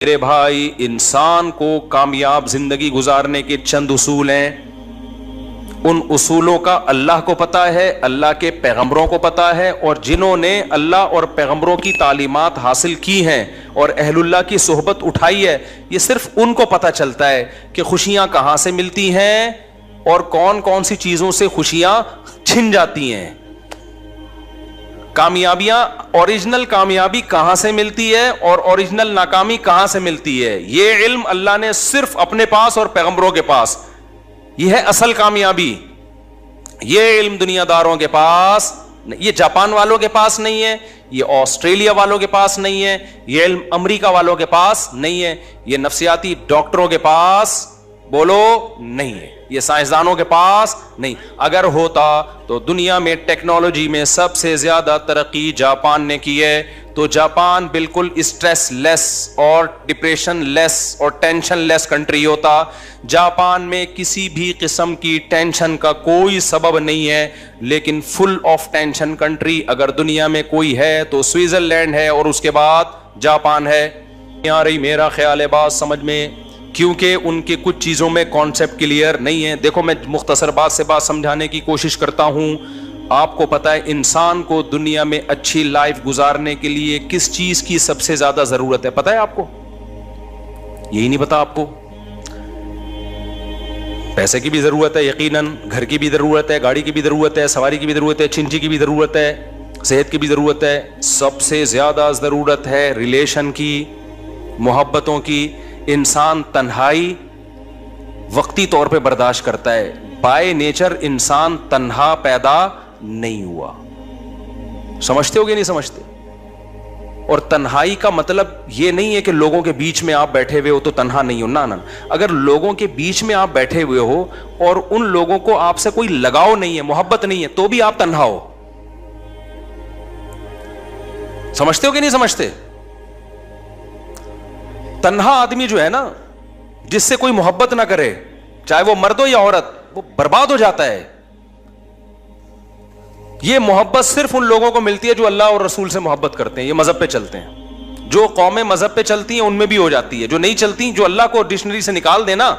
میرے بھائی، انسان کو کامیاب زندگی گزارنے کے چند اصول ہیں. ان اصولوں کا اللہ کو پتا ہے، اللہ کے پیغمبروں کو پتا ہے، اور جنہوں نے اللہ اور پیغمبروں کی تعلیمات حاصل کی ہیں اور اہل اللہ کی صحبت اٹھائی ہے، یہ صرف ان کو پتا چلتا ہے کہ خوشیاں کہاں سے ملتی ہیں اور کون کون سی چیزوں سے خوشیاں چھن جاتی ہیں. کامیابیاں، اوریجنل کامیابی کہاں سے ملتی ہے اور اوریجنل ناکامی کہاں سے ملتی ہے، یہ علم اللہ نے صرف اپنے پاس اور پیغمبروں کے پاس. یہ ہے اصل کامیابی. یہ علم دنیا داروں کے پاس، یہ جاپان والوں کے پاس نہیں ہے، یہ آسٹریلیا والوں کے پاس نہیں ہے، یہ علم امریکہ والوں کے پاس نہیں ہے، یہ نفسیاتی ڈاکٹروں کے پاس بولو نہیں ہے، یہ سائنسدانوں کے پاس نہیں. اگر ہوتا تو دنیا میں ٹیکنالوجی میں سب سے زیادہ ترقی جاپان نے کی ہے، تو جاپان بالکل اسٹریس لیس اور ڈپریشن لیس اور ٹینشن لیس کنٹری ہوتا. جاپان میں کسی بھی قسم کی ٹینشن کا کوئی سبب نہیں ہے، لیکن فل آف ٹینشن کنٹری اگر دنیا میں کوئی ہے تو سوئٹزرلینڈ ہے، اور اس کے بعد جاپان ہے. آ رہی میرا خیال ہے بات سمجھ میں، کیونکہ ان کے کچھ چیزوں میں کانسیپٹ کلیئر نہیں ہے. دیکھو میں مختصر بات سے بات سمجھانے کی کوشش کرتا ہوں. آپ کو پتا ہے انسان کو دنیا میں اچھی لائف گزارنے کے لیے کس چیز کی سب سے زیادہ ضرورت ہے؟ پتا ہے آپ کو؟ یہی نہیں پتا آپ کو؟ پیسے کی بھی ضرورت ہے یقیناً، گھر کی بھی ضرورت ہے، گاڑی کی بھی ضرورت ہے، سواری کی بھی ضرورت ہے، چنچی کی بھی ضرورت ہے، صحت کی بھی ضرورت ہے. سب سے زیادہ ضرورت ہے ریلیشن کی، محبتوں کی. انسان تنہائی وقتی طور پہ برداشت کرتا ہے. بائی نیچر انسان تنہا پیدا نہیں ہوا. سمجھتے ہو کہ نہیں سمجھتے؟ اور تنہائی کا مطلب یہ نہیں ہے کہ لوگوں کے بیچ میں آپ بیٹھے ہوئے ہو تو تنہا نہیں ہو. نہ اگر لوگوں کے بیچ میں آپ بیٹھے ہوئے ہو اور ان لوگوں کو آپ سے کوئی لگاؤ نہیں ہے، محبت نہیں ہے، تو بھی آپ تنہا ہو. سمجھتے ہو کہ نہیں سمجھتے؟ تنہا آدمی جو ہے نا، جس سے کوئی محبت نہ کرے، چاہے وہ مرد ہو یا عورت، وہ برباد ہو جاتا ہے. یہ محبت صرف ان لوگوں کو ملتی ہے جو اللہ اور رسول سے محبت کرتے ہیں، یہ مذہب پہ چلتے ہیں. جو قومیں مذہب پہ چلتی ہیں ان میں بھی ہو جاتی ہے، جو نہیں چلتی، جو اللہ کو ڈکشنری سے نکال دینا،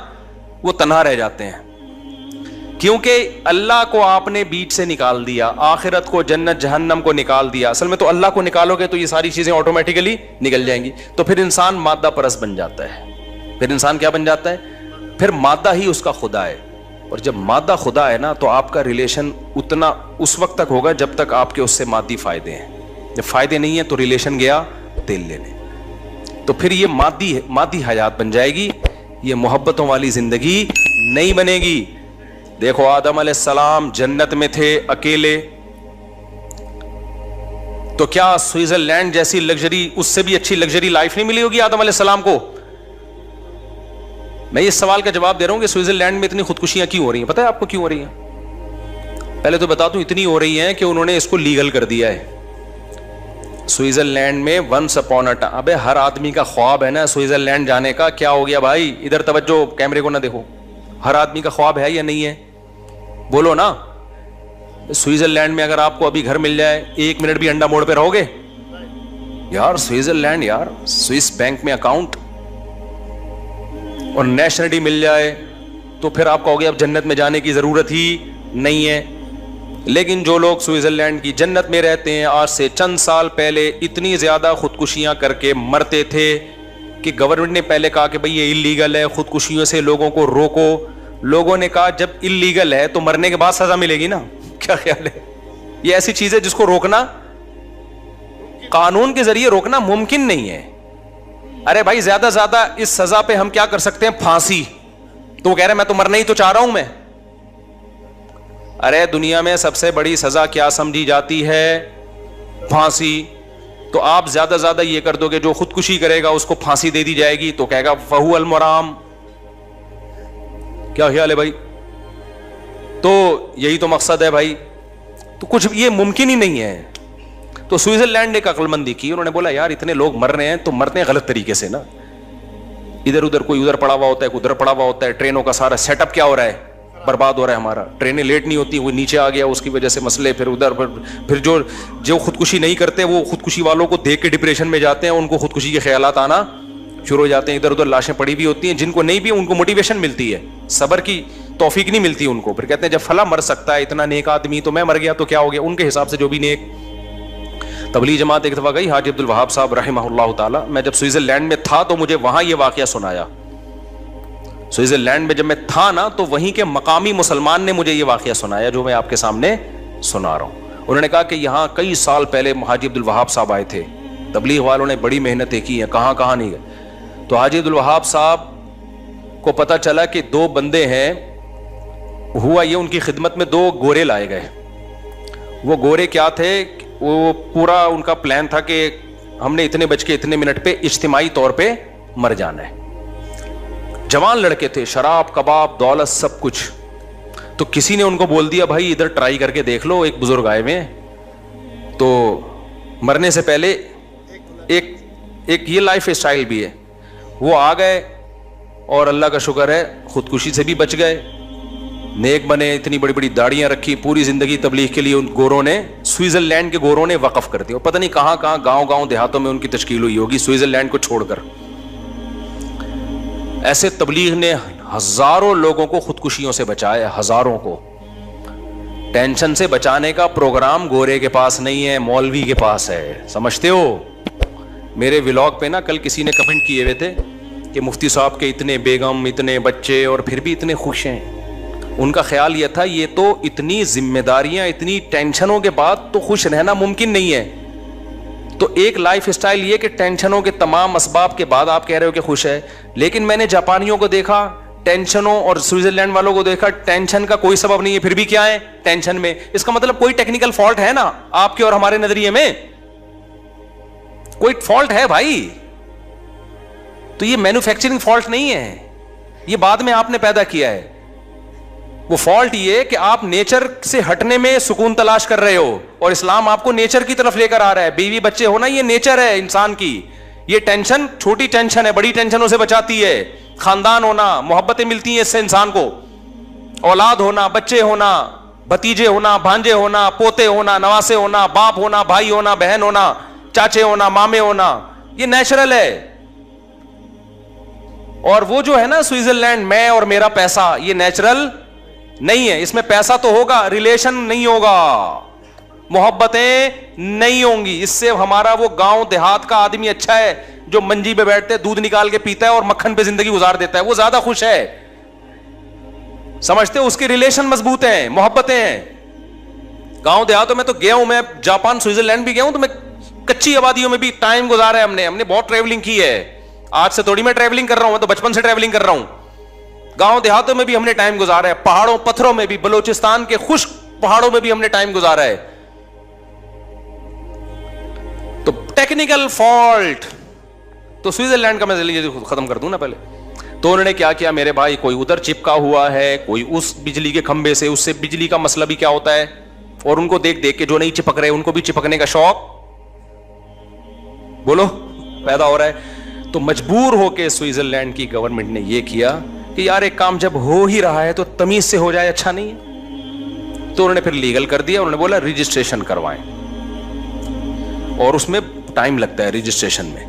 وہ تنہا رہ جاتے ہیں. کیونکہ اللہ کو آپ نے بیچ سے نکال دیا، آخرت کو، جنت جہنم کو نکال دیا. اصل میں تو اللہ کو نکالو گے تو یہ ساری چیزیں آٹومیٹیکلی نکل جائیں گی. تو پھر انسان مادہ پرست بن جاتا ہے. پھر انسان کیا بن جاتا ہے؟ پھر مادہ ہی اس کا خدا ہے. اور جب مادہ خدا ہے نا، تو آپ کا ریلیشن اتنا اس وقت تک ہوگا جب تک آپ کے اس سے مادی فائدے ہیں. جب فائدے نہیں ہیں تو ریلیشن گیا تیل لینے. تو پھر یہ مادی حیات بن جائے گی، یہ محبتوں والی زندگی نہیں بنے گی. دیکھو آدم علیہ السلام جنت میں تھے اکیلے، تو کیا سوئٹزرلینڈ جیسی لگژری، اس سے بھی اچھی لگژری لائف نہیں ملی ہوگی آدم علیہ السلام کو؟ میں اس سوال کا جواب دے رہا ہوں کہ سوئٹزرلینڈ میں اتنی خودکشیاں کیوں ہو رہی ہیں؟ پتہ ہے آپ کو کیوں ہو رہی ہیں؟ پہلے تو بتا دوں، اتنی ہو رہی ہیں کہ انہوں نے اس کو لیگل کر دیا ہے. سوئٹزرلینڈ میں ونس اپون اے ٹائم، ابے ہر آدمی کا خواب ہے نا سوئٹزرلینڈ جانے کا. کیا ہو گیا بھائی؟ ادھر توجہ، کیمرے کو نہ دیکھو. ہر آدمی کا خواب ہے یا نہیں ہے؟ بولو نا. سوئٹزرلینڈ میں اگر آپ کو ابھی گھر مل جائے، 1 منٹ بھی انڈا موڑ پہ رہو گے؟ یار سوئٹزرلینڈ، یار سوئس بینک میں اکاؤنٹ اور نیشنلٹی مل جائے تو پھر آپ کہو گے اب جنت میں جانے کی ضرورت ہی نہیں ہے. لیکن جو لوگ سوئٹزرلینڈ کی جنت میں رہتے ہیں، آج سے چند سال پہلے اتنی زیادہ خودکشیاں کر کے مرتے تھے کہ گورنمنٹ نے پہلے کہا کہ بھئی یہ اللیگل ہے، خودکشیوں سے لوگوں کو روکو. لوگوں نے کہا جب اللیگل ہے تو مرنے کے بعد سزا ملے گی نا. کیا خیال ہے؟ یہ ایسی چیز ہے جس کو روکنا، قانون کے ذریعے روکنا ممکن نہیں ہے. ارے بھائی زیادہ زیادہ اس سزا پہ ہم کیا کر سکتے ہیں؟ پھانسی. تو وہ کہہ رہے میں تو مرنا ہی تو چاہ رہا ہوں میں. ارے دنیا میں سب سے بڑی سزا کیا سمجھی جاتی ہے؟ پھانسی. تو آپ زیادہ زیادہ یہ کر دو کہ جو خودکشی کرے گا اس کو پھانسی دے دی جائے گی، تو کہے گا فہو المرام. کیا خیال ہے بھائی؟ تو یہی تو مقصد ہے بھائی. تو کچھ یہ ممکن ہی نہیں ہے. تو سوئٹزرلینڈ نے ایک عقل مندی کی، انہوں نے بولا یار اتنے لوگ مر رہے ہیں تو مرتے ہیں غلط طریقے سے نا. ادھر ادھر کوئی ادھر پڑا ہوا ہوتا ہے، کوئی ادھر پڑا ہوا ہوتا ہے. ٹرینوں کا سارا سیٹ اپ کیا ہو رہا ہے؟ برباد ہو رہا ہے ہمارا. ٹرینیں لیٹ نہیں ہوتی، وہ نیچے آ گیا اس کی وجہ سے مسئلے. پھر ادھر پھر جو خودکشی نہیں کرتے وہ خودکشی والوں کو دیکھ کے ڈپریشن میں جاتے ہیں، ان کو خودکشی کے خیالات آنا شروع ہو جاتے ہیں, ادھر ادھر لاشیں پڑی بھی ہوتی ہیں, جن کو نہیں بھی ان کو موٹیویشن ملتی ہے, صبر کی توفیق نہیں ملتی ان کو. پھر کہتے ہیں جب فلاں مر سکتا ہے اتنا نیک آدمی, تو میں مر گیا تو کیا ہو گیا, ان کے حساب سے جو بھی نیک. تبلیغ جماعت ایک دفعہ گئی, حاجی عبد الوہاب صاحب رحمہ اللہ تعالی, میں جب سوئٹزرلینڈ میں تھا تو مجھے وہاں یہ واقعہ سنایا. سوئٹزرلینڈ میں جب میں تھا نا, تو وہیں کے مقامی مسلمان نے مجھے یہ واقعہ سنایا جو میں آپ کے سامنے سنا رہا ہوں. انہوں نے کہا کہ یہاں کئی سال پہلے حاجی عبد الوہاب صاحب آئے تھے, تبلیغ والوں نے بڑی محنتیں کی ہیں, کہاں کہاں نہیں گئے. تو حاجی عبد الوہاب صاحب کو پتہ چلا کہ 2 بندے ہیں. ہوا یہ, ان کی خدمت میں 2 گورے لائے گئے. وہ گورے کیا تھے, وہ پورا ان کا پلان تھا کہ ہم نے اتنے بج کے اتنے منٹ پہ اجتماعی طور پہ مر جانا ہے. جوان لڑکے تھے, شراب کباب دولت سب کچھ. تو کسی نے ان کو بول دیا بھائی ادھر ٹرائی کر کے دیکھ لو, ایک بزرگ آئے ہوئے ہیں تو مرنے سے پہلے ایک یہ لائف اسٹائل بھی ہے. وہ آ گئے اور اللہ کا شکر ہے خودکشی سے بھی بچ گئے, نیک بنے, اتنی بڑی بڑی داڑیاں رکھی, پوری زندگی تبلیغ کے لیے ان گوروں نے, سوئٹزرلینڈ کے گوروں نے وقف کر دیا. پتہ نہیں کہاں کہاں گاؤں دیہاتوں میں ان کی تشکیل ہوئی ہوگی سوئٹزرلینڈ کو چھوڑ کر. ایسے تبلیغ نے ہزاروں لوگوں کو خودکشیوں سے بچایا, ہزاروں کو. ٹینشن سے بچانے کا پروگرام گورے کے پاس نہیں ہے, مولوی کے پاس ہے, سمجھتے ہو. میرے ولاگ پہ نا کل کسی نے کمنٹ کیے ہوئے تھے کہ مفتی صاحب کے اتنے بیگم, اتنے بچے اور پھر بھی اتنے خوش ہیں. ان کا خیال یہ تھا یہ تو اتنی ذمہ داریاں, اتنی ٹینشنوں کے بعد تو خوش رہنا ممکن نہیں ہے. تو ایک لائف اسٹائل یہ کہ ٹینشنوں کے تمام اسباب کے بعد آپ کہہ رہے ہو کہ خوش ہے. لیکن میں نے جاپانیوں کو دیکھا ٹینشنوں, اور سوئٹزرلینڈ والوں کو دیکھا ٹینشن کا کوئی سبب نہیں ہے, پھر بھی کیا ہے ٹینشن میں. اس کا مطلب کوئی ٹیکنیکل فالٹ ہے نا آپ کے اور ہمارے نظریے میں, کوئی فالٹ ہے بھائی. تو یہ مینوفیکچرنگ فالٹ نہیں ہے, یہ بعد میں آپ نے پیدا کیا ہے. وہ فالٹ یہ کہ آپ نیچر سے ہٹنے میں سکون تلاش کر رہے ہو, اور اسلام آپ کو نیچر کی طرف لے کر آ رہا ہے. بیوی بچے ہونا یہ نیچر ہے انسان کی. یہ ٹینشن چھوٹی ٹینشن ہے, بڑی ٹینشنوں سے بچاتی ہے. خاندان ہونا, محبتیں ملتی ہیں اس سے انسان کو, اولاد ہونا, بچے ہونا, بھتیجے ہونا, بھانجے ہونا, پوتے ہونا, نواسے ہونا, باپ ہونا, بھائی ہونا, بہن ہونا, چاچے ہونا, مامے ہونا, یہ نیچرل ہے. اور وہ جو ہے نا سوئٹزرلینڈ, میں اور میرا پیسہ, یہ نیچرل نہیں ہے. اس میں پیسہ تو ہوگا, ریلیشن نہیں ہوگا, محبتیں نہیں ہوں گی. اس سے ہمارا وہ گاؤں دیہات کا آدمی اچھا ہے جو منجی پہ بیٹھتے دودھ نکال کے پیتا ہے اور مکھن پہ زندگی گزار دیتا ہے, وہ زیادہ خوش ہے. سمجھتے ہو, اس کے ریلیشن مضبوط ہیں, محبتیں ہیں. گاؤں دیہاتوں میں تو گیا ہوں, میں جاپان سوئٹزرلینڈ بھی گیا ہوں, تو میں کچی آبادیوں میں بھی ٹائم گزارا ہے ہم نے بہت ٹریولنگ کی ہے. آج سے تھوڑی میں ٹریولنگ کر رہا ہوں, میں تو بچپن سے ٹریولنگ کر رہا ہوں. گاؤں دیہاتوں میں بھی ہم نے ٹائم گزارا ہے, پہاڑوں پتھروں میں بھی, بلوچستان کے خشک پہاڑوں میں بھی ہم نے ٹائم گزارا ہے. تو ٹیکنیکل فالٹ تو سوئٹزرلینڈ کا میں ختم کر دوں نا پہلے. تو انہوں نے کیا کیا میرے بھائی, کوئی ادھر چپکا ہوا ہے, کوئی اس بجلی کے کھمبے سے, اس سے بجلی کا مسئلہ بھی کیا ہوتا ہے, اور ان کو دیکھ دیکھ کے جو نہیں چپک رہے ان کو بھی چپکنے کا شوق بولو پیدا ہو رہا ہے. تو مجبور ہو کے سوئٹزرلینڈ کی گورنمنٹ نے یہ کیا کہ یار ایک کام جب ہو ہی رہا ہے تو تمیز سے ہو جائے, اچھا نہیں ہے. تو انہوں نے پھر لیگل کر دیا, انہوں نے بولا رجسٹریشن کروائیں, اور اس میں ٹائم لگتا ہے, رجسٹریشن میں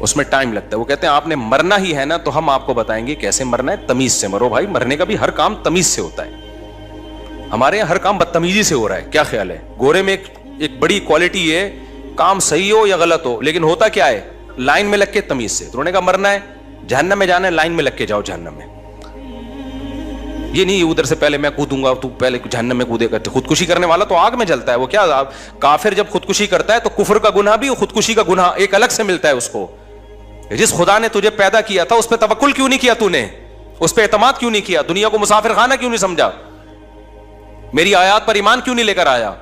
اس میں ٹائم لگتا ہے. وہ کہتے ہیں آپ نے مرنا ہی ہے نا تو ہم آپ کو بتائیں گے کیسے مرنا ہے, تمیز سے مرو بھائی. مرنے کا بھی ہر کام تمیز سے ہوتا ہے, ہمارے یہاں ہر کام بدتمیزی سے ہو رہا ہے. کیا خیال ہے, گورے میں ایک بڑی کوالٹی ہے, کام صحیح ہو یا غلط ہو لیکن ہوتا کیا ہے, لائن میں لگ کے تمیز سے. تو انہوں نے کہا مرنا ہے, جہنم میں جانا ہے, لائن میں لگ کے جاؤ جہنم میں. یہ نہیں ادھر سے پہلے میں کودوں گا تو پہلے جہنم میں کودے گا. خودکشی کرنے والا تو آگ میں جلتا ہے. وہ کیا, کافر جب خودکشی کرتا ہے تو کفر کا گناہ بھی, خودکشی کا گناہ ایک الگ سے ملتا ہے اس کو. جس خدا نے تجھے پیدا کیا تھا اس پہ توکل کیوں نہیں کیا, تو نے اس پہ اعتماد کیوں نہیں کیا, دنیا کو مسافر خانہ کیوں نہیں سمجھا, میری آیات پر ایمان کیوں نہیں لے کر آیا,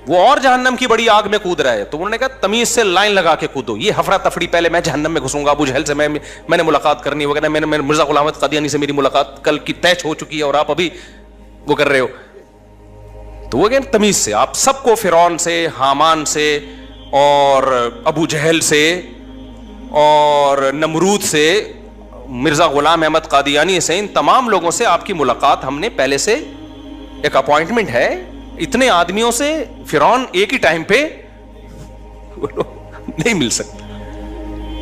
وہ اور جہنم کی بڑی آگ میں کود رہا ہے. تو انہوں نے کہا تمیز سے لائن لگا کے کودو. یہ ہفرا تفری, پہلے میں جہنم میں گھسوں گا, ابو جہل سے میں نے ملاقات کرنی وغیرہ, میں نے مرزا غلام احمد قادیانی سے میری ملاقات کل کی طے ہو چکی ہے اور آپ ابھی وہ کر رہے ہو. تو وہ کہتے تمیز سے, آپ سب کو فرعون سے, حامان سے, اور ابو جہل سے, اور نمرود سے, مرزا غلام احمد قادیانی سے, ان تمام لوگوں سے آپ کی ملاقات ہم نے پہلے سے ایک اپوائنٹمنٹ ہے. اتنے آدمیوں سے فرعون ایک ہی ٹائم پہ نہیں مل سکتا.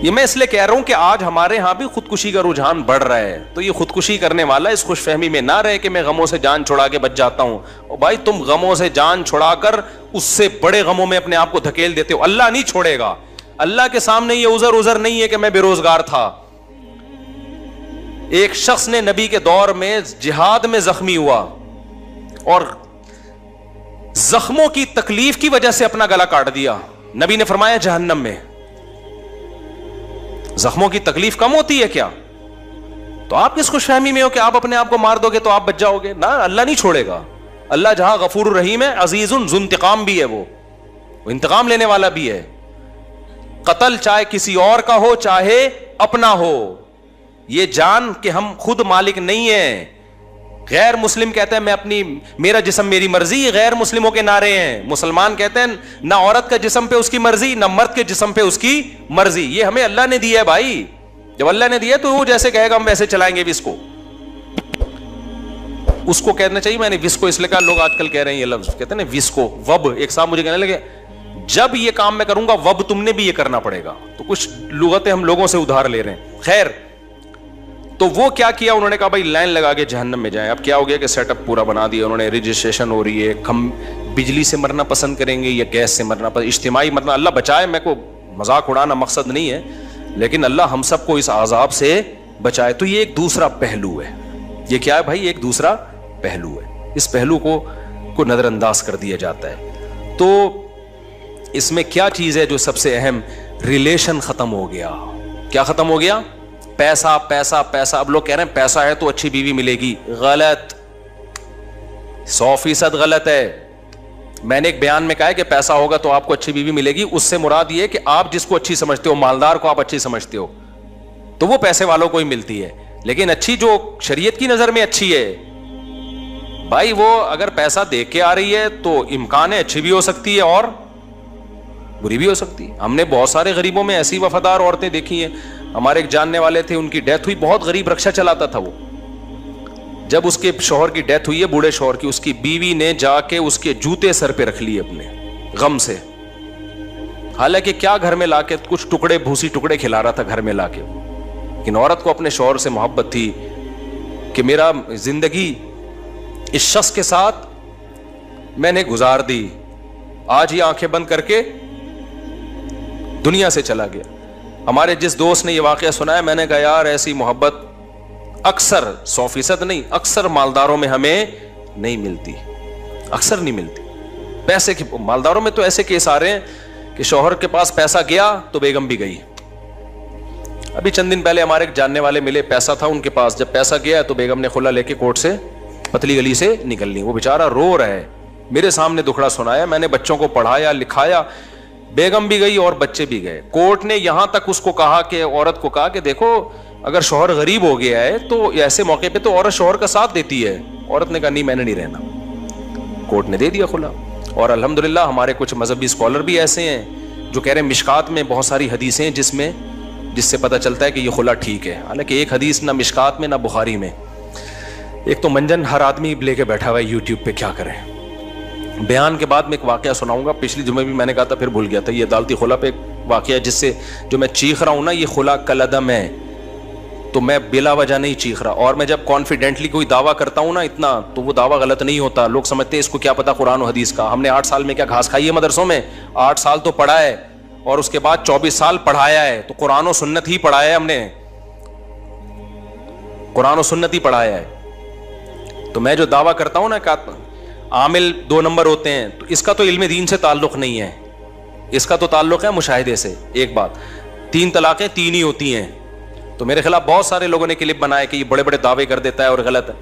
یہ میں اس لیے کہہ رہا ہوں کہ آج ہمارے ہاں بھی خودکشی کا رجحان بڑھ رہا ہے, تو یہ خودکشی کرنے والا اس خوش فہمی میں نہ رہے کہ میں غموں سے جان چھڑا کے بچ جاتا ہوں. اور بھائی تم غموں سے جان چھڑا کر اس سے بڑے غموں میں اپنے آپ کو دھکیل دیتے ہو. اللہ نہیں چھوڑے گا. اللہ کے سامنے یہ عذر نہیں ہے کہ میں بے روزگار تھا. ایک شخص نے نبی کے دور میں جہاد میں زخمی ہوا اور زخموں کی تکلیف کی وجہ سے اپنا گلا کاٹ دیا. نبی نے فرمایا جہنم میں. زخموں کی تکلیف کم ہوتی ہے کیا؟ تو آپ کس خوش فہمی میں ہو کہ آپ اپنے آپ کو مار دو گے تو آپ بچ جاؤ گے؟ نہ, اللہ نہیں چھوڑے گا. اللہ جہاں غفور الرحیم ہے, عزیز ذو انتقام بھی ہے, وہ انتقام لینے والا بھی ہے. قتل چاہے کسی اور کا ہو چاہے اپنا ہو, یہ جان کہ ہم خود مالک نہیں ہیں. غیر مسلم کہتے ہیں میں اپنی, میرا جسم میری مرضی, غیر مسلموں کے نعرے ہیں. مسلمان کہتے ہیں نہ عورت کا جسم پہ اس کی مرضی نہ مرد کے جسم پہ اس کی مرضی. یہ ہمیں اللہ نے دیا ہے بھائی. جب اللہ نے دیا تو وہ جیسے کہے گا ہم ویسے چلائیں گے. اس کو کہنا چاہیے, میں نے وسکو اس لیے کہا, لوگ آج کل کہہ رہے ہیں یہ لفظ, کہتے ہیں نا وسکو, وب. ایک صاحب مجھے کہنے لگے جب یہ کام میں کروں گا وب تم نے بھی یہ کرنا پڑے گا. تو کچھ لغتیں ہم لوگوں سے ادھار لے رہے ہیں. خیر, تو وہ کیا کیا, انہوں نے کہا بھائی لائن لگا کے جہنم میں جائیں. اب کیا ہو گیا کہ سیٹ اپ پورا بنا دیا انہوں نے, رجسٹریشن ہو رہی ہے. ہم بجلی سے مرنا پسند کریں گے یا گیس سے مرنا پسند, اجتماعی مرنا. اللہ بچائے, میں کو مذاق اڑانا مقصد نہیں ہے, لیکن اللہ ہم سب کو اس عذاب سے بچائے. تو یہ ایک دوسرا پہلو ہے. یہ کیا ہے بھائی؟ ایک دوسرا پہلو ہے. اس پہلو کو نظر انداز کر دیا جاتا ہے. تو اس میں کیا چیز ہے جو سب سے اہم؟ ریلیشن ختم ہو گیا. کیا ختم ہو گیا؟ پیسہ پیسہ پیسہ. اب لوگ کہہ رہے ہیں پیسہ ہے تو اچھی بیوی ملے گی. غلط, 100% غلط ہے. میں نے ایک بیان میں کہا ہے کہ پیسہ ہوگا تو آپ کو اچھی بیوی ملے گی. اس سے مراد یہ کہ آپ جس کو اچھی سمجھتے ہو, مالدار کو آپ اچھی سمجھتے ہو, تو وہ پیسے والوں کو ہی ملتی ہے. لیکن اچھی جو شریعت کی نظر میں اچھی ہے بھائی, وہ اگر پیسہ دیکھ کے آ رہی ہے تو امکان ہے اچھی بھی ہو سکتی ہے اور بری بھی ہو سکتی ہے. ہم نے بہت سارے غریبوں میں ایسی وفادار عورتیں دیکھی ہیں. ہمارے ایک جاننے والے تھے, ان کی ڈیتھ ہوئی, بہت غریب رکشہ چلاتا تھا وہ. جب اس کے شوہر کی ڈیتھ ہوئی ہے, بوڑھے شوہر کی, اس کی بیوی نے جا کے اس کے جوتے سر پہ رکھ لیے اپنے غم سے. حالانکہ کیا گھر میں لا کے کچھ ٹکڑے, بھوسی ٹکڑے کھلا رہا تھا گھر میں لا کے. لیکن عورت کو اپنے شوہر سے محبت تھی کہ میرا زندگی اس شخص کے ساتھ میں نے گزار دی, آج یہ آنکھیں بند کر کے دنیا سے چلا گیا. ہمارے جس دوست نے یہ واقعہ سنا ہے, میں نے کہا یار ایسی محبت اکثر 100% نہیں, اکثر مالداروں میں ہمیں نہیں ملتی, اکثر نہیں ملتی. پیسے کی مالداروں میں تو ایسے کیس آ رہے ہیں کہ شوہر کے پاس پیسہ گیا تو بیگم بھی گئی. ابھی چند دن پہلے ہمارے ایک جاننے والے ملے, پیسہ تھا ان کے پاس, جب پیسہ گیا تو بیگم نے کھلا لے کے کورٹ سے پتلی گلی سے نکل لی. وہ بیچارہ رو رہا ہے, میرے سامنے دکھڑا سنایا. میں نے بچوں کو پڑھایا لکھایا, بیگم بھی گئی اور بچے بھی گئے. کورٹ نے یہاں تک اس کو کہا کہ عورت کو کہا کہ دیکھو اگر شوہر غریب ہو گیا ہے تو ایسے موقع پہ تو عورت شوہر کا ساتھ دیتی ہے. عورت نے کہا نہیں میں نے نہیں رہنا. کورٹ نے دے دیا کھلا. اور الحمدللہ ہمارے کچھ مذہبی اسکالر بھی ایسے ہیں جو کہہ رہے ہیں مشکات میں بہت ساری حدیثیں جس سے پتہ چلتا ہے کہ یہ خلا ٹھیک ہے. حالانکہ ایک حدیث نہ مشکات میں نہ بخاری میں. ایک تو منجن ہر آدمی لے کے بیٹھا ہوا ہے یوٹیوب پہ, کیا کریں. بیان کے بعد میں ایک واقعہ سناؤں گا, پچھلی جمعے بھی میں نے کہا تھا پھر بھول گیا تھا. یہ عدالتی خلا پہ ایک واقعہ جس سے جو میں چیخ رہا ہوں نا, یہ خلا کالعدم ہے, تو میں بلا وجہ نہیں چیخ رہا. اور میں جب کانفیڈنٹلی کوئی دعویٰ کرتا ہوں نا اتنا, تو وہ دعویٰ غلط نہیں ہوتا. لوگ سمجھتے ہیں اس کو کیا پتا قرآن و حدیث کا. ہم نے 8 سال میں کیا گھاس کھائی ہے مدرسوں میں؟ 8 سال تو پڑھا ہے اور اس کے بعد 24 سال پڑھایا ہے. تو قرآن و سنت ہی پڑھایا ہے ہم نے, قرآن و سنت ہی پڑھایا ہے. تو میں جو دعویٰ کرتا ہوں نا کہ عامل 2 نمبر ہوتے ہیں, تو اس کا تو علم دین سے تعلق نہیں ہے, اس کا تو تعلق ہے مشاہدے سے. ایک بات, 3 طلاقیں 3 ہی ہوتی ہیں. تو میرے خلاف بہت سارے لوگوں نے کلپ بنائے کہ یہ بڑے بڑے دعوے کر دیتا ہے اور غلط ہے.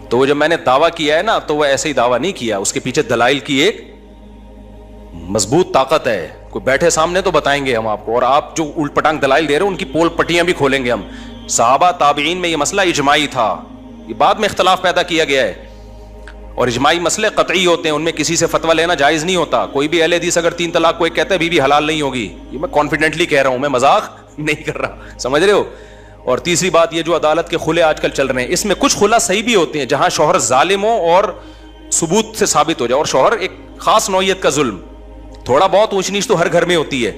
تو وہ جب میں نے دعویٰ کیا ہے نا, تو وہ ایسے ہی دعویٰ نہیں کیا, اس کے پیچھے دلائل کی ایک مضبوط طاقت ہے. کوئی بیٹھے سامنے تو بتائیں گے ہم آپ کو, اور آپ جو الٹ پٹانگ دلائل دے رہے ہیں ان کی پول پٹیاں بھی کھولیں گے ہم. صحابہ تابعین میں یہ مسئلہ اجماعی تھا, یہ بعد میں اختلاف پیدا کیا گیا ہے. اور اجماعی مسئلے قطعی ہوتے ہیں, ان میں کسی سے فتویٰ لینا جائز نہیں ہوتا. کوئی بھی اہل حدیث اگر 3 طلاق کو ایک کہتا ہے بیوی حلال نہیں ہوگی, یہ میں کانفیڈنٹلی کہہ رہا ہوں, میں مذاق نہیں کر رہا, سمجھ رہے ہو. اور تیسری بات, یہ جو عدالت کے خلے آج کل چل رہے ہیں, اس میں کچھ خلا صحیح بھی ہوتے ہیں جہاں شوہر ظالم ہو اور ثبوت سے ثابت ہو جائے. اور شوہر ایک خاص نوعیت کا ظلم, تھوڑا بہت اونچ نیچ تو ہر گھر میں ہوتی ہے,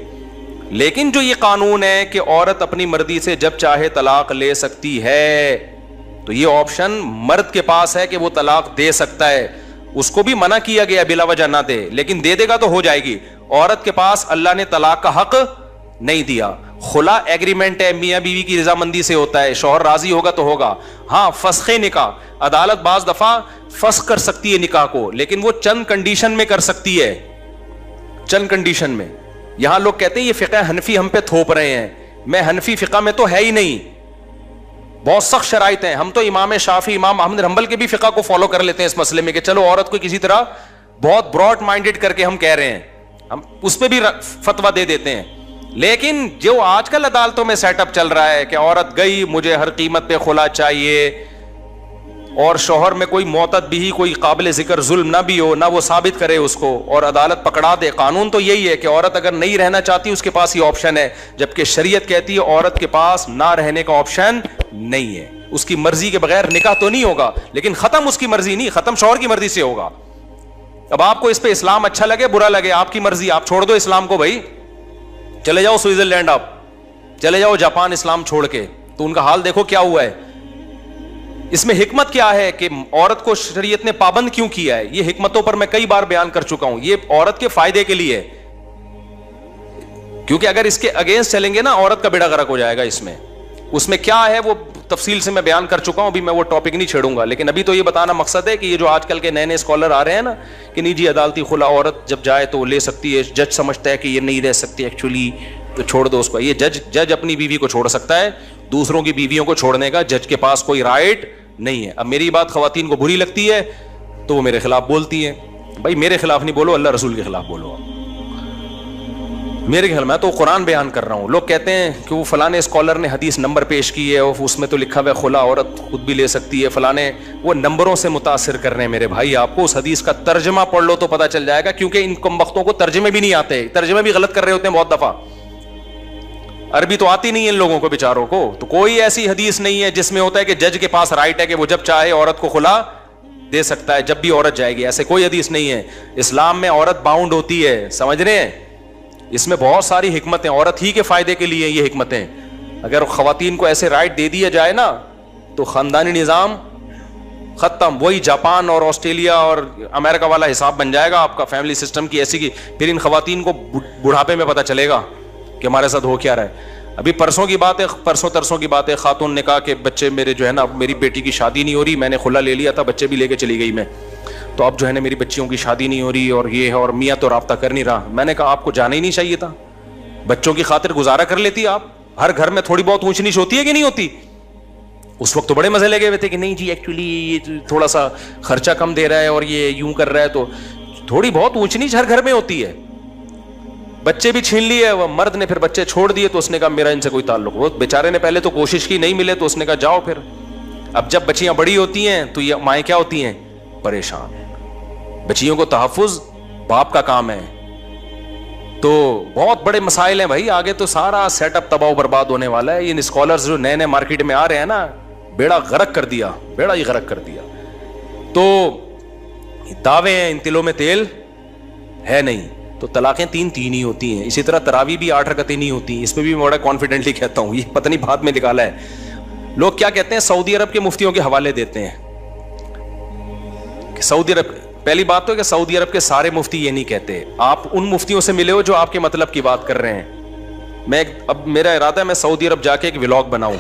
لیکن جو یہ قانون ہے کہ عورت اپنی مرضی سے جب چاہے طلاق لے سکتی ہے، تو یہ آپشن مرد کے پاس ہے کہ وہ طلاق دے سکتا ہے. اس کو بھی منع کیا گیا بلا وجہ نہ دے، لیکن دے دے گا تو ہو جائے گی. عورت کے پاس اللہ نے طلاق کا حق نہیں دیا. خلا ایگریمنٹ ہے، میاں بیوی کی رضامندی سے ہوتا ہے، شوہر راضی ہوگا تو ہوگا. ہاں فسخ نکاح، عدالت بعض دفعہ فسخ کر سکتی ہے نکاح کو، لیکن وہ چند کنڈیشن میں کر سکتی ہے، چند کنڈیشن میں. یہاں لوگ کہتے ہیں یہ فقہ حنفی ہم پہ تھوپ رہے ہیں. میں حنفی فقہ میں تو ہے ہی نہیں، بہت سخت شرائط ہیں. ہم تو امام شافعی، امام احمد حنبل کے بھی فقہ کو فالو کر لیتے ہیں اس مسئلے میں کہ چلو عورت کو کسی طرح بہت براڈ مائنڈیڈ کر کے ہم کہہ رہے ہیں، ہم اس پہ بھی فتویٰ دے دیتے ہیں. لیکن جو آج کل عدالتوں میں سیٹ اپ چل رہا ہے کہ عورت گئی مجھے ہر قیمت پہ خلا چاہیے، اور شوہر میں کوئی معتد بھی کوئی قابل ذکر ظلم نہ بھی ہو، نہ وہ ثابت کرے اس کو اور عدالت پکڑا دے. قانون تو یہی ہے کہ عورت اگر نہیں رہنا چاہتی اس کے پاس یہ آپشن ہے، جبکہ شریعت کہتی ہے عورت کے پاس نہ رہنے کا آپشن نہیں ہے. اس کی مرضی کے بغیر نکاح تو نہیں ہوگا، لیکن ختم اس کی مرضی نہیں، ختم شوہر کی مرضی سے ہوگا. اب آپ کو اس پہ اسلام اچھا لگے برا لگے آپ کی مرضی، آپ چھوڑ دو اسلام کو بھائی، چلے جاؤ سوئٹزرلینڈ، آپ چلے جاؤ جاپان اسلام چھوڑ کے، تو ان کا حال دیکھو کیا ہوا ہے. اس میں حکمت کیا ہے کہ عورت کو شریعت نے پابند کیوں کیا ہے؟ یہ حکمتوں پر میں کئی بار بیان کر چکا ہوں. یہ عورت کے فائدے کے لیے، کیونکہ اگر اس کے اگینسٹ چلیں گے نا عورت کا بیڑا غرق ہو جائے گا. اس میں کیا ہے وہ تفصیل سے میں بیان کر چکا ہوں، ابھی میں وہ ٹاپک نہیں چھیڑوں گا. لیکن ابھی تو یہ بتانا مقصد ہے کہ یہ جو آج کل کے نئے نئے اسکالر آ رہے ہیں نا کہ نہیں جی عدالتی خلا عورت جب جائے تو لے سکتی ہے، جج سمجھتا ہے کہ یہ نہیں رہ سکتی ایکچولی تو چھوڑ دو اس کو. یہ جج اپنی بیوی کو چھوڑ سکتا ہے، دوسروں کی بیویوں کو چھوڑنے کا جج کے پاس کوئی رائٹ نہیں ہے. اب میری بات خواتین کو بری لگتی ہے تو وہ میرے خلاف بولتی ہیں. بھائی میرے خلاف نہیں بولو، اللہ رسول کے خلاف بولو. میرے خیال میں تو قرآن بیان کر رہا ہوں. لوگ کہتے ہیں کہ وہ فلانے اسکالر نے حدیث نمبر پیش کی ہے، اس میں تو لکھا ہوا ہے خلا عورت خود بھی لے سکتی ہے، فلانے وہ نمبروں سے متاثر کر رہے ہیں. میرے بھائی آپ کو اس حدیث کا ترجمہ پڑھ لو تو پتہ چل جائے گا، کیونکہ ان کم بختوں کو ترجمے بھی نہیں آتے، ترجمے بھی غلط کر رہے ہوتے ہیں بہت دفعہ. عربی تو آتی نہیں ہے ان لوگوں کو بیچاروں کو. تو کوئی ایسی حدیث نہیں ہے جس میں ہوتا ہے کہ جج کے پاس رائٹ ہے کہ وہ جب چاہے عورت کو خلا دے سکتا ہے جب بھی عورت جائے گی. ایسے کوئی حدیث نہیں ہے. اسلام میں عورت باؤنڈ ہوتی ہے، سمجھ رہے ہیں؟ اس میں بہت ساری حکمتیں عورت ہی کے فائدے کے لیے. یہ حکمتیں اگر خواتین کو ایسے رائٹ دے دیا جائے نا تو خاندانی نظام ختم. وہی جاپان اور آسٹریلیا اور امریکہ والا حساب بن جائے گا آپ کا فیملی سسٹم کی ایسی کی. پھر ان خواتین کو بڑھاپے میں پتہ چلے گا کہ ہمارے ساتھ ہو کیا رہا ہے. ابھی پرسوں کی بات ہے، پرسوں ترسوں کی بات ہے، خاتون نے کہا کہ بچے میرے جو ہے نا میری بیٹی کی شادی نہیں ہو رہی، میں نے خلا لے لیا تھا، بچے بھی لے کے چلی گئی میں، تو اب جو ہے نا میری بچیوں کی شادی نہیں ہو رہی اور یہ ہے، اور میاں تو رابطہ کر نہیں رہا. میں نے کہا آپ کو جانا ہی نہیں چاہیے تھا، بچوں کی خاطر گزارا کر لیتی. آپ ہر گھر میں تھوڑی بہت اونچ نیچ ہوتی ہے کہ نہیں ہوتی؟ اس وقت تو بڑے مزے لگے ہوئے تھے کہ نہیں جی ایکچولی یہ تھوڑا سا خرچہ کم دے رہا ہے اور یہ یوں کر رہا ہے. تو تھوڑی بہت اونچ نیچ ہر گھر میں ہوتی ہے. بچے بھی چھین لیے، وہ مرد نے پھر بچے چھوڑ دیے تو اس نے کہا میرا ان سے کوئی تعلق. وہ بیچارے نے پہلے تو کوشش کی، نہیں ملے تو اس نے کہا جاؤ پھر. اب جب بچیاں بڑی ہوتی ہیں تو یہ مائیں کیا ہوتی ہیں؟ پریشان. بچیوں کو تحفظ باپ کا کام ہے. تو بہت بڑے مسائل ہیں بھائی، آگے تو سارا سیٹ اپ تباہ و برباد ہونے والا ہے. ان اسکالرز جو نئے نئے مارکیٹ میں آ رہے ہیں نا بیڑا غرق کر دیا، بیڑا ہی غرق کر دیا. تو دعوے ہیں، ان تلوں میں تیل ہے نہیں. تو طلاقیں تین ہی ہوتی ہیں. اسی طرح تراویح بھی 8 رکعتیں نہیں ہوتی. اس میں بھی میں بڑا کانفیڈنٹلی کہتا ہوں، یہ پتہ نہیں بعد میں نکالا ہے. لوگ کیا کہتے ہیں، سعودی عرب کے مفتیوں کے حوالے دیتے ہیں کہ سعودی عرب. پہلی بات تو ہے کہ سعودی عرب کے سارے مفتی یہ نہیں کہتے. آپ ان مفتیوں سے ملے ہو جو آپ کے مطلب کی بات کر رہے ہیں. اب میرا ارادہ ہے میں سعودی عرب جا کے ایک ولاگ بناؤں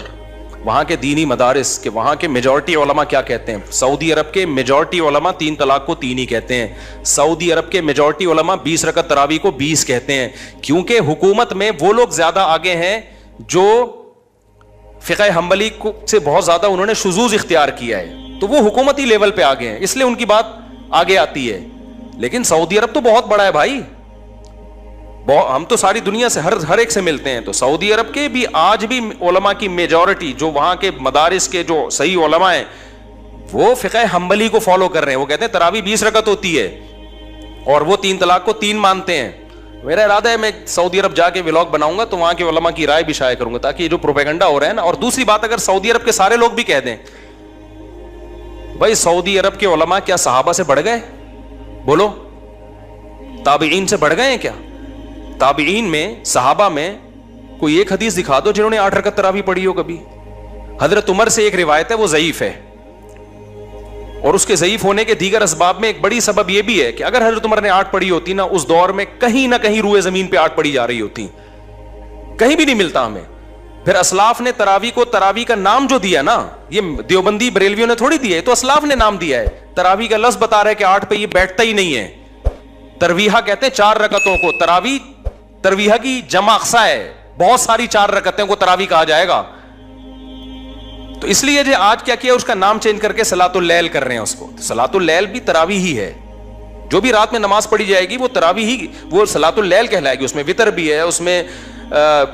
وہاں کے دینی مدارس کہ وہاں کے میجورٹی علماء کیا کہتے ہیں. سعودی عرب کے میجورٹی علماء 3 طلاق کو 3 ہی کہتے ہیں. سعودی عرب کے میجورٹی علماء 20 رکعت تراویح کو 20 کہتے ہیں، کیونکہ حکومت میں وہ لوگ زیادہ آگے ہیں جو فقہ حنبلی سے بہت زیادہ انہوں نے شذوذ اختیار کیا ہے، تو وہ حکومتی لیول پہ آگے ہیں، اس لیے ان کی بات آگے آتی ہے. لیکن سعودی عرب تو بہت بڑا ہے بھائی، ہم تو ساری دنیا سے ہر ایک سے ملتے ہیں. تو سعودی عرب کے بھی آج بھی علماء کی میجورٹی جو وہاں کے مدارس کے جو صحیح علماء ہیں وہ فقہ حنبلی کو فالو کر رہے ہیں. وہ کہتے ہیں تراویح 20 رکعت ہوتی ہے اور وہ 3 طلاق کو 3 مانتے ہیں. میرا ارادہ ہے میں سعودی عرب جا کے ولاگ بناؤں گا تو وہاں کے علماء کی رائے بھی شائع کروں گا تاکہ یہ جو پروپیگنڈا ہو رہا ہے نا. اور دوسری بات، اگر سعودی عرب کے سارے لوگ بھی کہہ دیں بھائی سعودی عرب کے علماء کیا صحابہ سے بڑھ گئے؟ بولو، تابعین سے بڑھ گئے ہیں کیا؟ تابعین میں, صحابہ میں کوئی ایک حدیث دکھا دو جنہوں نے 8 رکعت تراویح پڑھی ہو کبھی. حضرت عمر سے ایک روایت ہے, وہ ضعیف ہے, اور اس کے ضعیف ہونے کے دیگر اسباب میں ایک بڑی سبب یہ بھی ہے کہ اگر حضرت عمر نے 8 پڑھی ہوتی نا, اس دور میں کہیں نہ کہیں روئے زمین پہ 8 پڑھی جا رہی ہوتی, کہیں بھی نہیں ملتا ہمیں. پھر اسلاف نے تراویح کو تراویح کا نام جو دیا نا, یہ دیوبندی بریلویوں نے تھوڑی دیا ہے, تو اسلاف نے نام دیا ہے. تراویح کا لفظ بتا رہا ہے کہ 8 پہ یہ بیٹھتا ہی نہیں ہے. ترویحہ کہتے ہیں 4 رکعتوں کو, تراویح ترویحہ کی جمع اقصا ہے, بہت ساری 4 رکعتیں کو تراویح کہا جائے گا. تو اس لیے آج کیا کیا, اس کا نام چینج کر کے صلاۃ اللیل کر رہے ہیں اس کو. صلاۃ اللیل بھی تراویح ہی ہے, جو بھی رات میں نماز پڑھی جائے گی وہ تراویح ہی, وہ صلاۃ اللیل کہلائے گی. اس میں وتر بھی ہے, اس میں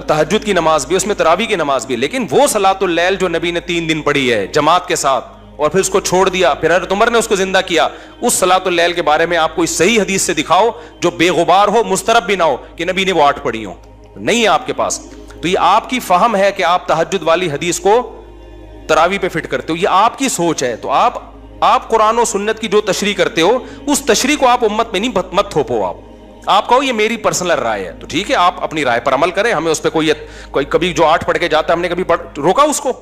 تہجد کی نماز بھی, اس میں تراویح کی نماز بھی. لیکن وہ صلاۃ اللیل جو نبی نے 3 دن پڑھی ہے جماعت کے ساتھ اور پھر اس کو چھوڑ دیا, پھر حضرت عمر نے اس کو زندہ کیا, اس صلاۃ اللیل کے بارے میں آپ کوئی صحیح حدیث سے دکھاؤ جو بے غبار ہو, مسترب بھی نہ ہو کہ نبی نے وہ 8 پڑھی ہو. نہیں ہے آپ کے پاس. تو یہ آپ کی فہم ہے کہ آپ تہجد والی حدیث کو تراویح پہ فٹ کرتے ہو, یہ آپ کی سوچ ہے. تو آپ قرآن و سنت کی جو تشریح کرتے ہو, اس تشریح کو آپ امت میں نہیں مت تھوپو. آپ کہو یہ میری پرسنل رائے ہے, تو ٹھیک ہے, آپ اپنی رائے پر عمل کریں. ہمیں اس پہ کوئی کبھی جو 8 پڑھ کے جاتا ہے, ہم نے کبھی روکا اس کو,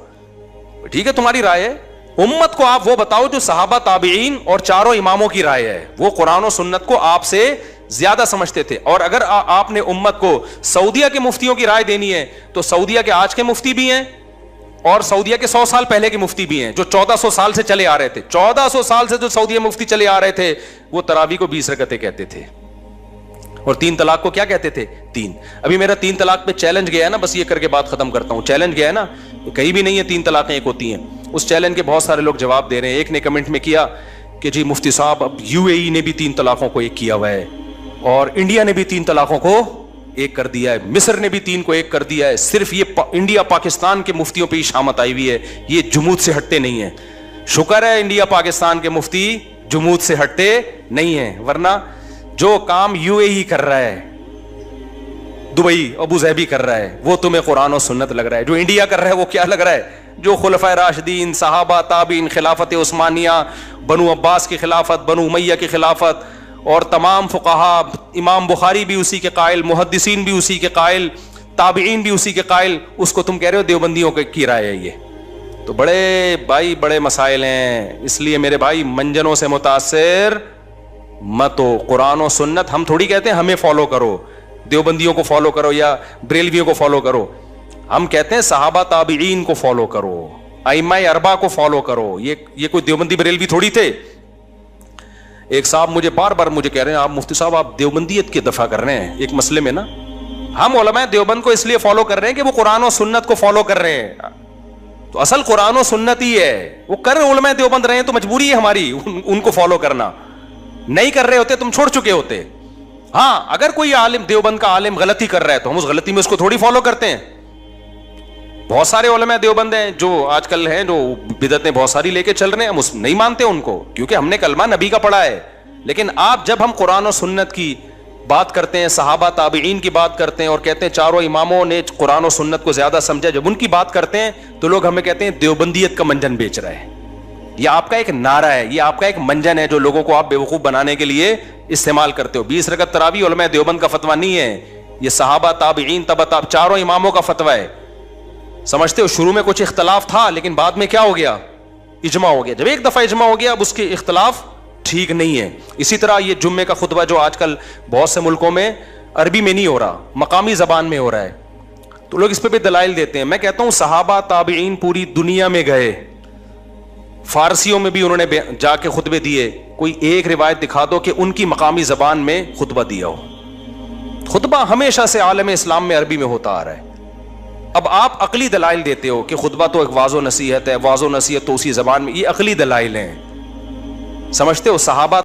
ٹھیک ہے, تمہاری رائے ہے. امت کو آپ وہ بتاؤ جو صحابہ تابعین اور چاروں اماموں کی رائے ہے, وہ قرآن و سنت کو آپ سے زیادہ سمجھتے تھے. اور اگر آپ نے امت کو سعودیہ کے مفتیوں کی رائے دینی ہے, تو سعودیہ کے آج کے مفتی بھی ہیں اور سعودیہ کے 100 سال پہلے کے مفتی بھی ہیں, جو 1400 سال سے چلے آ رہے تھے. 1400 سال سے جو سعودیہ مفتی چلے آ رہے تھے, وہ تراویح کو 20 رکعتیں کہتے تھے, اور 3 طلاق کو کیا کہتے تھے؟ 3. ابھی میرا 3 طلاق پہ چیلنج گیا ہے نا, بس یہ کر کے بات ختم کرتا ہوں. چیلنج گیا ہے نا, کہیں بھی نہیں ہے 3 طلاقیں ایک ہوتی ہیں. اس چیلنج کے بہت سارے لوگ جواب دے رہے ہیں. ایک نے کمنٹ میں کیا کہ جی مفتی صاحب, اب UAE نے بھی 3 طلاقوں کو ایک کیا ہوا ہے, اور انڈیا نے بھی 3 طلاقوں کو ایک کر دیا ہے, مصر نے بھی 3 کو ایک کر دیا ہے. صرف یہ انڈیا پاکستان کے مفتیوں پہ ہی شامت آئی ہوئی ہے, یہ جمود سے ہٹتے نہیں ہیں. شکر ہے انڈیا پاکستان کے مفتی جمود سے ہٹتے نہیں ہیں, ورنہ جو کام UAE کر رہا ہے, دبئی ابو ظہبی کر رہا ہے, وہ تمہیں قرآن و سنت لگ رہا ہے. جو انڈیا کر رہا ہے وہ کیا لگ رہا ہے؟ جو خلفائے راشدین, صحابہ, تابعین, خلافت عثمانیہ, بنو عباس کی خلافت, بنو امیہ کی خلافت, اور تمام فقہا, امام بخاری بھی اسی کے قائل, محدثین بھی اسی کے قائل, تابعین بھی اسی کے قائل, اس کو تم کہہ رہے ہو دیوبندیوں کی رائے ہے یہ. تو بڑے بھائی بڑے مسائل ہیں, اس لیے میرے بھائی منجنوں سے متاثر مت ہو. قرآن و سنت ہم تھوڑی کہتے ہیں ہمیں فالو کرو, دیوبندیوں کو فالو کرو یا بریلویوں کو فالو کرو. ہم کہتے ہیں صحابہ تابعین کو فالو کرو, ائمہ اربعہ کو فالو کرو. یہ کوئی دیوبندی بریلوی تھوڑی تھے. ایک صاحب مجھے بار بار کہہ رہے ہیں, آپ مفتی صاحب آپ دیوبندیت کی دفاع کر رہے ہیں ایک مسئلے میں نا. ہم علماء دیوبند کو اس لیے فالو کر رہے ہیں کہ وہ قرآن و سنت کو فالو کر رہے ہیں. تو اصل قرآن و سنت ہی ہے, وہ کر علماء دیوبند رہے ہیں تو مجبوری ہے ہماری ان کو فالو کرنا. نہیں کر رہے ہوتے تم چھوڑ چکے ہوتے. ہاں اگر کوئی عالم دیوبند کا عالم غلطی کر رہا ہے تو ہم اس غلطی میں اس کو تھوڑی فالو کرتے ہیں. بہت سارے علماء دیوبند ہیں جو آج کل ہیں, جو بدعتیں بہت ساری لے کے چل رہے ہیں, ہم نہیں مانتے ان کو, کیونکہ ہم نے کلمہ نبی کا پڑھا ہے. لیکن آپ جب ہم قرآن و سنت کی بات کرتے ہیں, صحابہ تابعین کی بات کرتے ہیں, اور کہتے ہیں چاروں اماموں نے قرآن و سنت کو زیادہ سمجھا, جب ان کی بات کرتے ہیں تو لوگ ہمیں کہتے ہیں دیوبندیت کا منجن بیچ رہا ہے. یہ آپ کا ایک نعرہ ہے, یہ آپ کا ایک منجن ہے جو لوگوں کو آپ بیوقوف بنانے کے لیے استعمال کرتے ہو. 20 رکعت تراویح علماء دیوبند کا فتویٰ نہیں ہے, یہ صحابہ تابعین چاروں اماموں کا فتویٰ ہے. سمجھتے ہو شروع میں کچھ اختلاف تھا, لیکن بعد میں کیا ہو گیا؟ اجماع ہو گیا. جب ایک دفعہ اجماع ہو گیا, اب اس کے اختلاف ٹھیک نہیں ہے. اسی طرح یہ جمعے کا خطبہ جو آج کل بہت سے ملکوں میں عربی میں نہیں ہو رہا, مقامی زبان میں ہو رہا ہے, تو لوگ اس پہ بھی دلائل دیتے ہیں. میں کہتا ہوں صحابہ تابعین پوری دنیا میں گئے, فارسیوں میں بھی انہوں نے جا کے خطبے دیے. کوئی ایک روایت دکھا دو کہ ان کی مقامی زبان میں خطبہ دیا ہو. خطبہ ہمیشہ سے عالم اسلام میں عربی میں ہوتا آ رہا ہے. اب آپ عقلی دلائل دیتے ہو کہ خطبہ تو ایک واضح نصیحت ہے, واضح نصیحت تو اسی زبان میں, یہ عقلی دلائل ہیں. سمجھتے ہو صحابہ